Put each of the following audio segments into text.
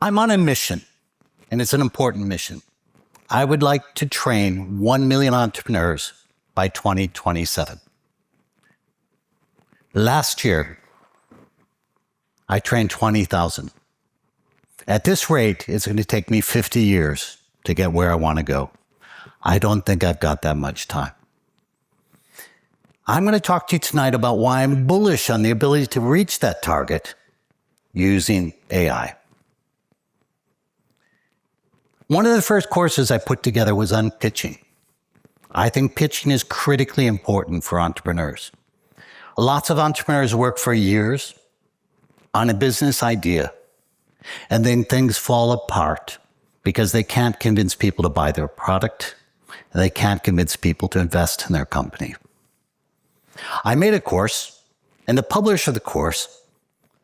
I'm on a mission, and it's an important mission. I would like to train 1 million entrepreneurs by 2027. Last year, I trained 20,000. At this rate, it's going to take me 50 years to get where I want to go. I don't think I've got that much time. I'm going to talk to you tonight about why I'm bullish on the ability to reach that target using AI. One of the first courses I put together was on pitching. I think pitching is critically important for entrepreneurs. Lots of entrepreneurs work for years on a business idea, and then things fall apart because they can't convince people to buy their product, and they can't convince people to invest in their company. I made a course, and the publisher of the course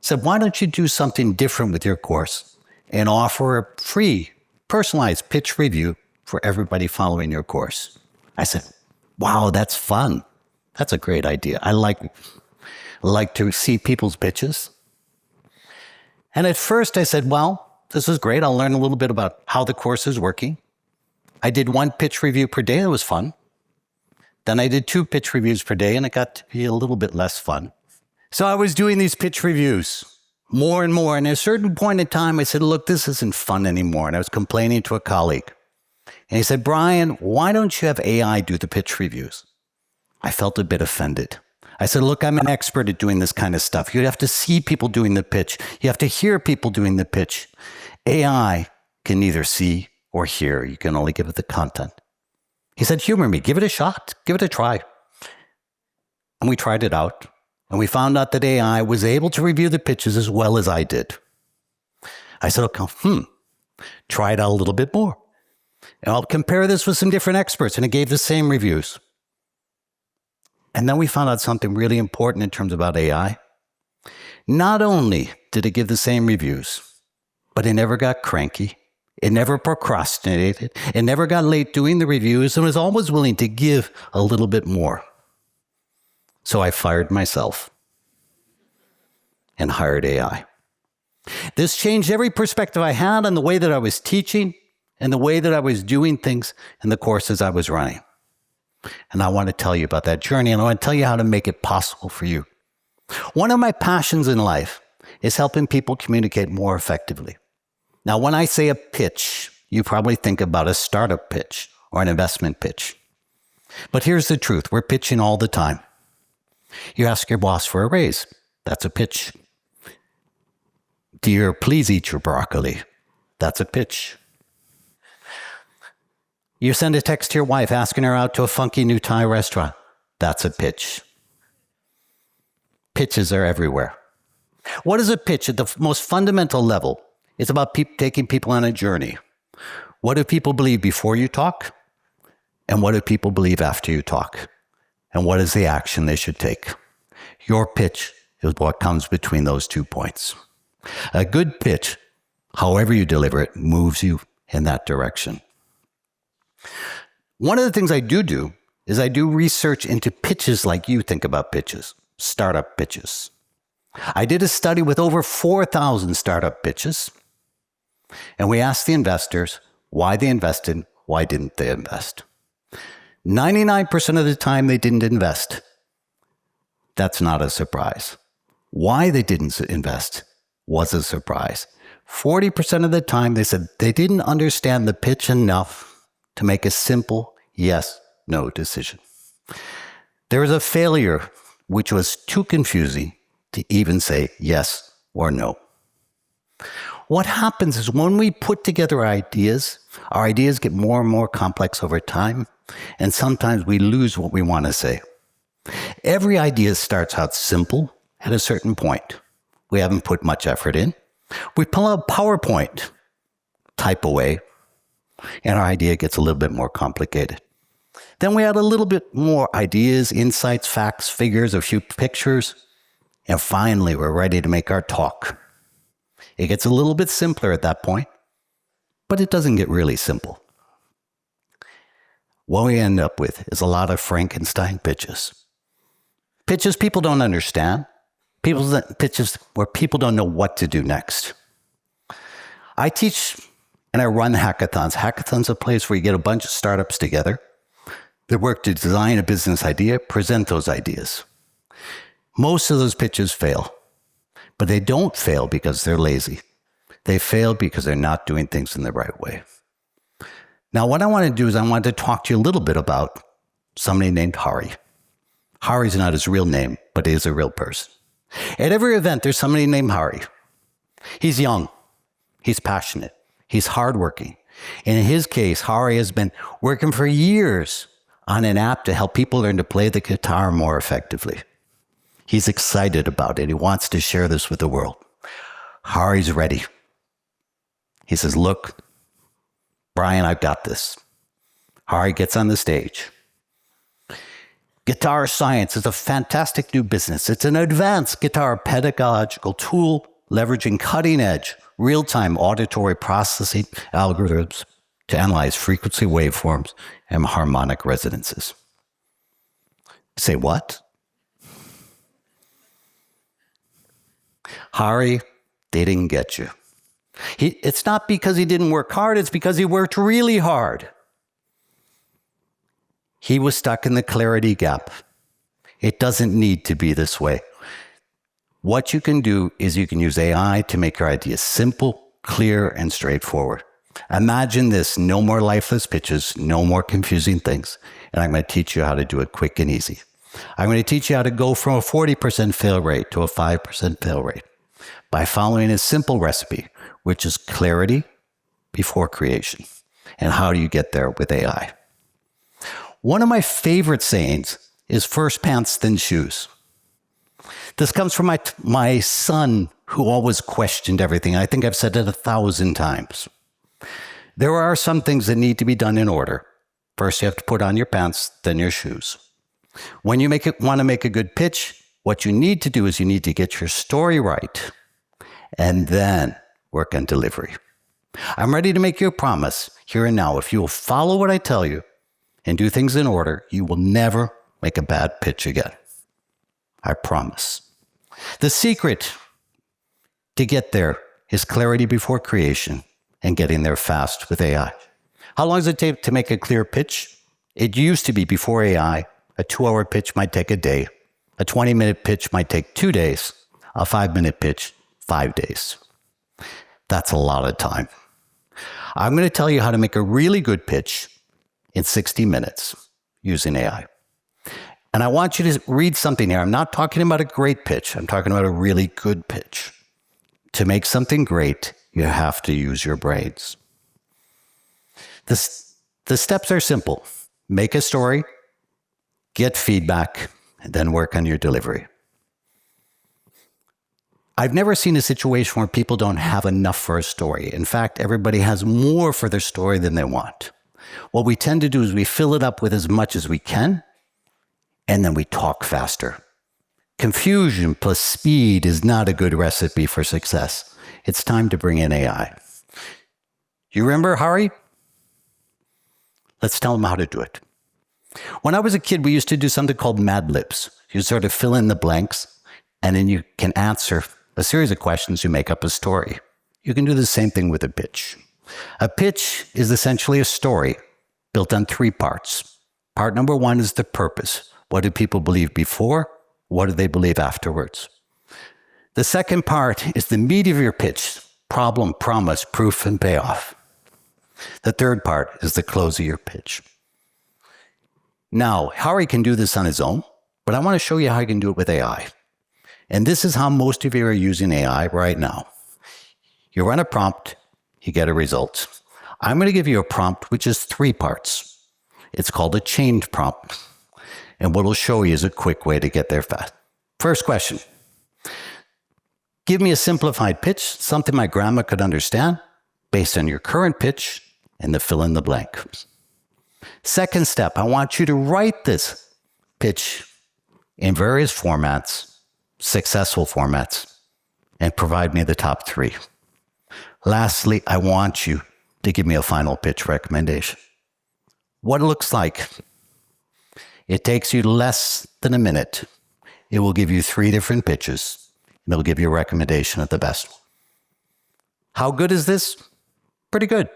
said, why don't you do something different with your course and offer a free, personalized pitch review for everybody following your course? I said, wow, that's fun. That's a great idea. I like to see people's pitches. And at first I said, well, this is great. I'll learn a little bit about how the course is working. I did 1 pitch review per day. It was fun. Then I did 2 pitch reviews per day, and it got to be a little bit less fun. So I was doing these pitch reviews more and more. And at a certain point in time, I said, look, this isn't fun anymore. And I was complaining to a colleague. And he said, Bryan, why don't you have AI do the pitch reviews? I felt a bit offended. I said, look, I'm an expert at doing this kind of stuff. You have to see people doing the pitch. You have to hear people doing the pitch. AI can neither see or hear. You can only give it the content. He said, humor me. Give it a shot. Give it a try. And we tried it out. And we found out that AI was able to review the pitches as well as I did. I said, okay, try it out a little bit more. And I'll compare this with some different experts. And it gave the same reviews. And then we found out something really important in terms about AI. Not only did it give the same reviews, but it never got cranky. It never procrastinated. It never got late doing the reviews and was always willing to give a little bit more. So I fired myself and hired AI. This changed every perspective I had on the way that I was teaching and the way that I was doing things in the courses I was running. And I want to tell you about that journey, and I want to tell you how to make it possible for you. One of my passions in life is helping people communicate more effectively. Now, when I say a pitch, you probably think about a startup pitch or an investment pitch. But here's the truth. We're pitching all the time. You ask your boss for a raise. That's a pitch. Dear, please eat your broccoli. That's a pitch. You send a text to your wife asking her out to a funky new Thai restaurant. That's a pitch. Pitches are everywhere. What is a pitch at the most fundamental level? It's about taking people on a journey. What do people believe before you talk? And what do people believe after you talk? And what is the action they should take? Your pitch is what comes between those 2 points. A good pitch, however you deliver it, moves you in that direction. One of the things I do is I do research into pitches like you think about pitches, startup pitches. I did a study with over 4,000 startup pitches, and we asked the investors why they invested, why didn't they invest. 99% of the time they didn't invest. That's not a surprise. Why they didn't invest was a surprise. 40% of the time they said they didn't understand the pitch enough to make a simple yes/no decision. There was a failure which was too confusing to even say yes or no. What happens is when we put together ideas, our ideas get more and more complex over time, and sometimes we lose what we want to say. Every idea starts out simple at a certain point. We haven't put much effort in. We pull out PowerPoint, type away, and our idea gets a little bit more complicated. Then we add a little bit more ideas, insights, facts, figures, a few pictures, and finally we're ready to make our talk. It gets a little bit simpler at that point, but it doesn't get really simple. What we end up with is a lot of Frankenstein pitches. Pitches people don't understand. Pitches where people don't know what to do next. I teach and I run hackathons. Hackathons are a place where you get a bunch of startups together that work to design a business idea, present those ideas. Most of those pitches fail, but they don't fail because they're lazy. They fail because they're not doing things in the right way. Now, what I want to do is I want to talk to you a little bit about somebody named Hari. Hari's not his real name, but he is a real person. At every event, there's somebody named Hari. He's young. He's passionate. He's hardworking. And in his case, Hari has been working for years on an app to help people learn to play the guitar more effectively. He's excited about it. He wants to share this with the world. Hari's ready. He says, look, Bryan, I've got this. Hari gets on the stage. Guitar science is a fantastic new business. It's an advanced guitar pedagogical tool leveraging cutting-edge, real-time auditory processing algorithms to analyze frequency waveforms and harmonic resonances. Say what? Hari, they didn't get you. It's not because he didn't work hard, it's because he worked really hard. He was stuck in the clarity gap. It doesn't need to be this way. What you can do is you can use AI to make your ideas simple, clear, and straightforward. Imagine this, no more lifeless pitches, no more confusing things. And I'm going to teach you how to do it quick and easy. I'm going to teach you how to go from a 40% fail rate to a 5% fail rate by following a simple recipe, which is clarity before creation. And how do you get there with AI? One of my favorite sayings is first pants, then shoes. This comes from my son, who always questioned everything. I think I've said it 1,000 times. There are some things that need to be done in order. First, you have to put on your pants, then your shoes. When you want to make a good pitch, what you need to do is you need to get your story right and then work on delivery. I'm ready to make you a promise here and now. If you will follow what I tell you and do things in order, you will never make a bad pitch again. I promise. The secret to get there is clarity before creation and getting there fast with AI. How long does it take to make a clear pitch? It used to be before AI, a 2-hour pitch might take a day. A 20-minute pitch might take 2 days. A 5-minute pitch, 5 days. That's a lot of time. I'm going to tell you how to make a really good pitch in 60 minutes using AI. And I want you to read something here. I'm not talking about a great pitch. I'm talking about a really good pitch. To make something great, you have to use your brains. The steps are simple. Make a story, get feedback, and then work on your delivery. I've never seen a situation where people don't have enough for a story. In fact, everybody has more for their story than they want. What we tend to do is we fill it up with as much as we can, and then we talk faster. Confusion plus speed is not a good recipe for success. It's time to bring in AI. You remember Hari? Let's tell him how to do it. When I was a kid, we used to do something called Mad Libs. You sort of fill in the blanks, and then you can answer a series of questions. You make up a story. You can do the same thing with a pitch. A pitch is essentially a story built on 3 parts. Part number 1 is the purpose. What do people believe before? What do they believe afterwards? The second part is the meat of your pitch: problem, promise, proof, and payoff. The third part is the close of your pitch. Now, Hari can do this on his own, but I want to show you how you can do it with AI. And this is how most of you are using AI right now. You run a prompt, you get a result. I'm going to give you a prompt which is 3 parts. It's called a chained prompt. And what we'll show you is a quick way to get there fast. First question. Give me a simplified pitch, something my grandma could understand, based on your current pitch, and the fill in the blank. Second step, I want you to write this pitch in various formats, successful formats, and provide me the top 3. Lastly, I want you to give me a final pitch recommendation. What it looks like. It takes you less than a minute. It will give you 3 different pitches, and it'll give you a recommendation of the best. How good is this? Pretty good.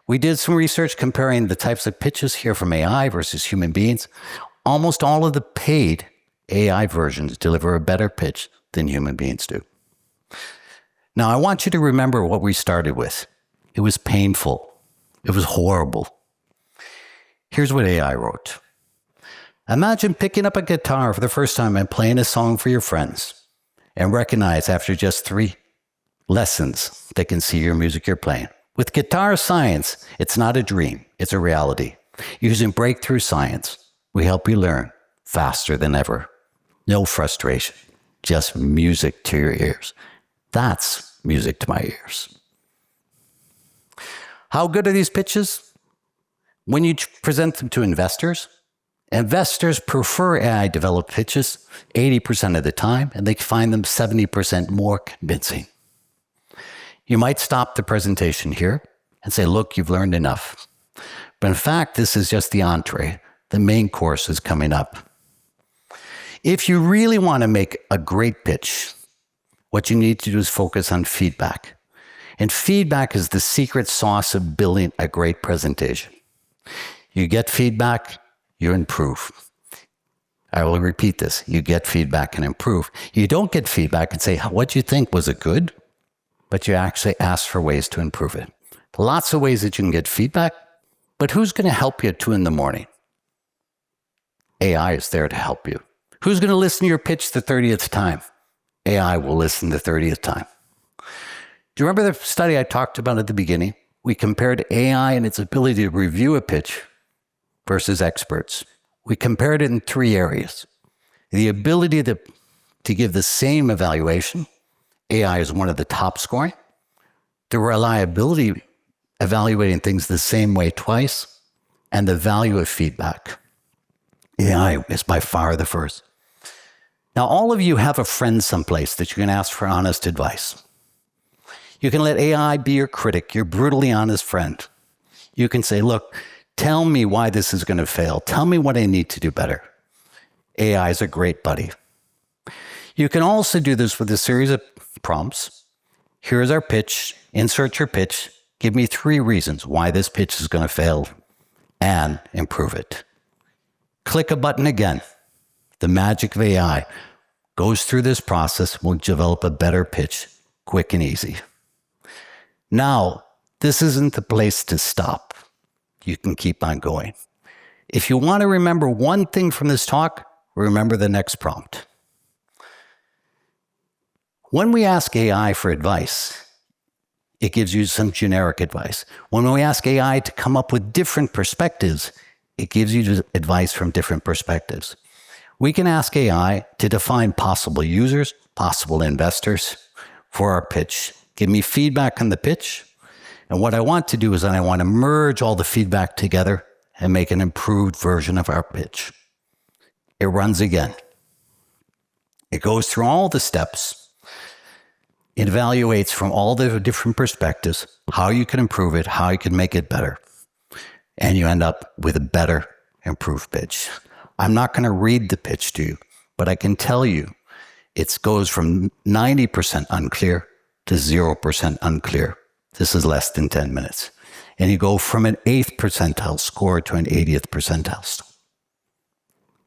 We did some research comparing the types of pitches here from AI versus human beings. Almost all of the paid AI versions deliver a better pitch than human beings do. Now, I want you to remember what we started with. It was painful. It was horrible. Here's what AI wrote. Imagine picking up a guitar for the first time and playing a song for your friends and recognize after just 3 lessons they can see your music you're playing. With guitar science, it's not a dream, it's a reality. Using breakthrough science, we help you learn faster than ever. No frustration, just music to your ears. That's music to my ears. How good are these pitches? When you present them to investors, investors prefer AI-developed pitches 80% of the time, and they find them 70% more convincing. You might stop the presentation here and say, look, you've learned enough. But in fact, this is just the entree. The main course is coming up. If you really want to make a great pitch, what you need to do is focus on feedback. And feedback is the secret sauce of building a great presentation. You get feedback, you improve. I will repeat this. You get feedback and improve. You don't get feedback and say, what you think, was it good? But you actually ask for ways to improve it. Lots of ways that you can get feedback, but who's going to help you at 2 a.m? AI is there to help you. Who's going to listen to your pitch the 30th time? AI will listen the 30th time. Do you remember the study I talked about at the beginning? We compared AI and its ability to review a pitch versus experts. We compared it in 3 areas. The ability to give the same evaluation. AI is one of the top scoring. The reliability, evaluating things the same way twice, and the value of feedback. AI is by far the first. Now, all of you have a friend someplace that you can ask for honest advice. You can let AI be your critic, your brutally honest friend. You can say, look, tell me why this is going to fail. Tell me what I need to do better. AI is a great buddy. You can also do this with a series of prompts. Here's our pitch. Insert your pitch. Give me 3 reasons why this pitch is going to fail and improve it. Click a button again. The magic of AI goes through this process, will develop a better pitch, quick and easy. Now, this isn't the place to stop. You can keep on going. If you want to remember one thing from this talk, remember the next prompt. When we ask AI for advice, it gives you some generic advice. When we ask AI to come up with different perspectives, it gives you advice from different perspectives. We can ask AI to define possible users, possible investors for our pitch. Give me feedback on the pitch. And what I want to do is I want to merge all the feedback together and make an improved version of our pitch. It runs again. It goes through all the steps. It evaluates from all the different perspectives how you can improve it, how you can make it better. And you end up with a better, improved pitch. I'm not going to read the pitch to you, but I can tell you it goes from 90% unclear to 0% unclear. This is less than 10 minutes. And you go from an 8th percentile score to an 80th percentile.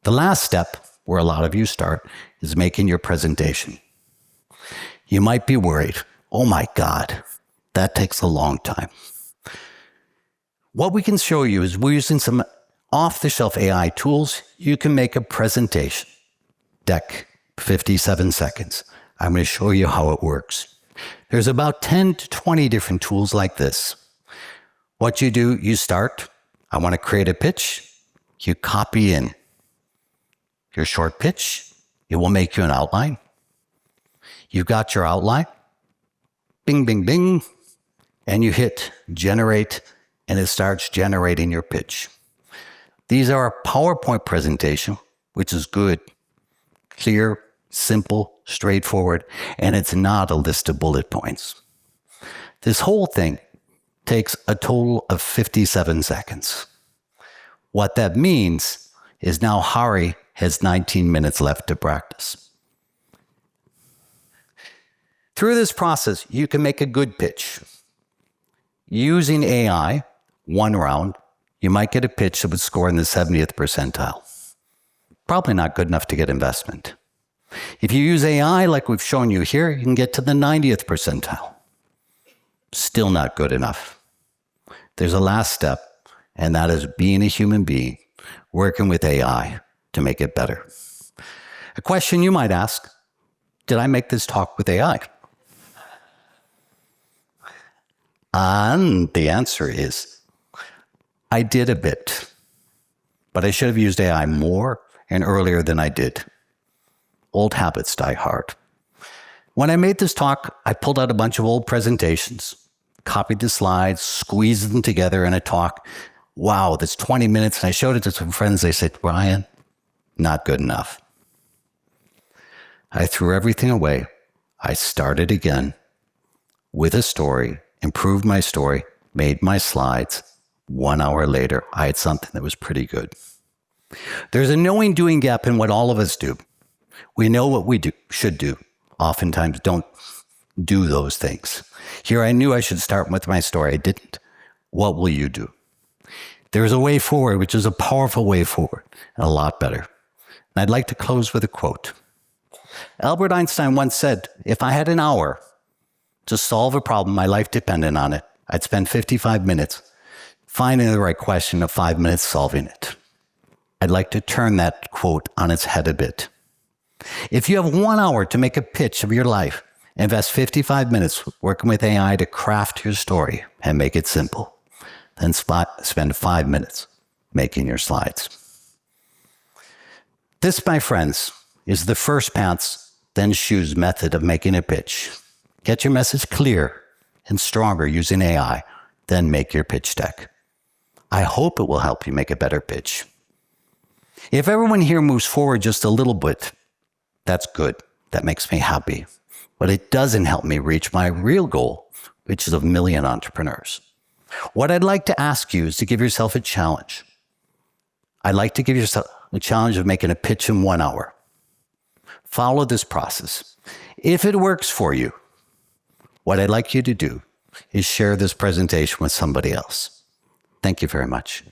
The last step, where a lot of you start, is making your presentation. You might be worried, oh my God, that takes a long time. What we can show you is we're using some off-the-shelf AI tools. You can make a presentation deck, 57 seconds. I'm going to show you how it works. There's about 10 to 20 different tools like this. What you do, you start. I want to create a pitch. You copy in your short pitch. It will make you an outline. You've got your outline. Bing, bing, bing. And you hit generate, and it starts generating your pitch. These are a PowerPoint presentation, which is good, clear, simple, straightforward, and it's not a list of bullet points. This whole thing takes a total of 57 seconds. What that means is now Hari has 19 minutes left to practice. Through this process, you can make a good pitch. Using AI, one round, you might get a pitch that would score in the 70th percentile. Probably not good enough to get investment. If you use AI like we've shown you here, you can get to the 90th percentile. Still not good enough. There's a last step, and that is being a human being, working with AI to make it better. A question you might ask, did I make this talk with AI? And the answer is, I did a bit, but I should have used AI more and earlier than I did. Old habits die hard. When I made this talk, I pulled out a bunch of old presentations, copied the slides, squeezed them together in a talk. Wow, that's 20 minutes. And I showed it to some friends. They said, Bryan, not good enough. I threw everything away. I started again with a story, improved my story, made my slides. 1 hour later, I had something that was pretty good. There's a knowing-doing gap in what all of us do. We know what we should do. Oftentimes don't do those things. Here I knew I should start with my story. I didn't. What will you do? There's a way forward, which is a powerful way forward, and a lot better. And I'd like to close with a quote. Albert Einstein once said, if I had an hour to solve a problem, my life depended on it, I'd spend 55 minutes finding the right question and 5 minutes solving it. I'd like to turn that quote on its head a bit. If you have 1 hour to make a pitch of your life, invest 55 minutes working with AI to craft your story and make it simple. Then spend 5 minutes making your slides. This, my friends, is the first pants, then shoes method of making a pitch. Get your message clear and stronger using AI, then make your pitch deck. I hope it will help you make a better pitch. If everyone here moves forward just a little bit, that's good. That makes me happy. But it doesn't help me reach my real goal, which is 1 million entrepreneurs. What I'd like to ask you is to give yourself a challenge. I'd like to give yourself a challenge of making a pitch in 1 hour. Follow this process. If it works for you, what I'd like you to do is share this presentation with somebody else. Thank you very much.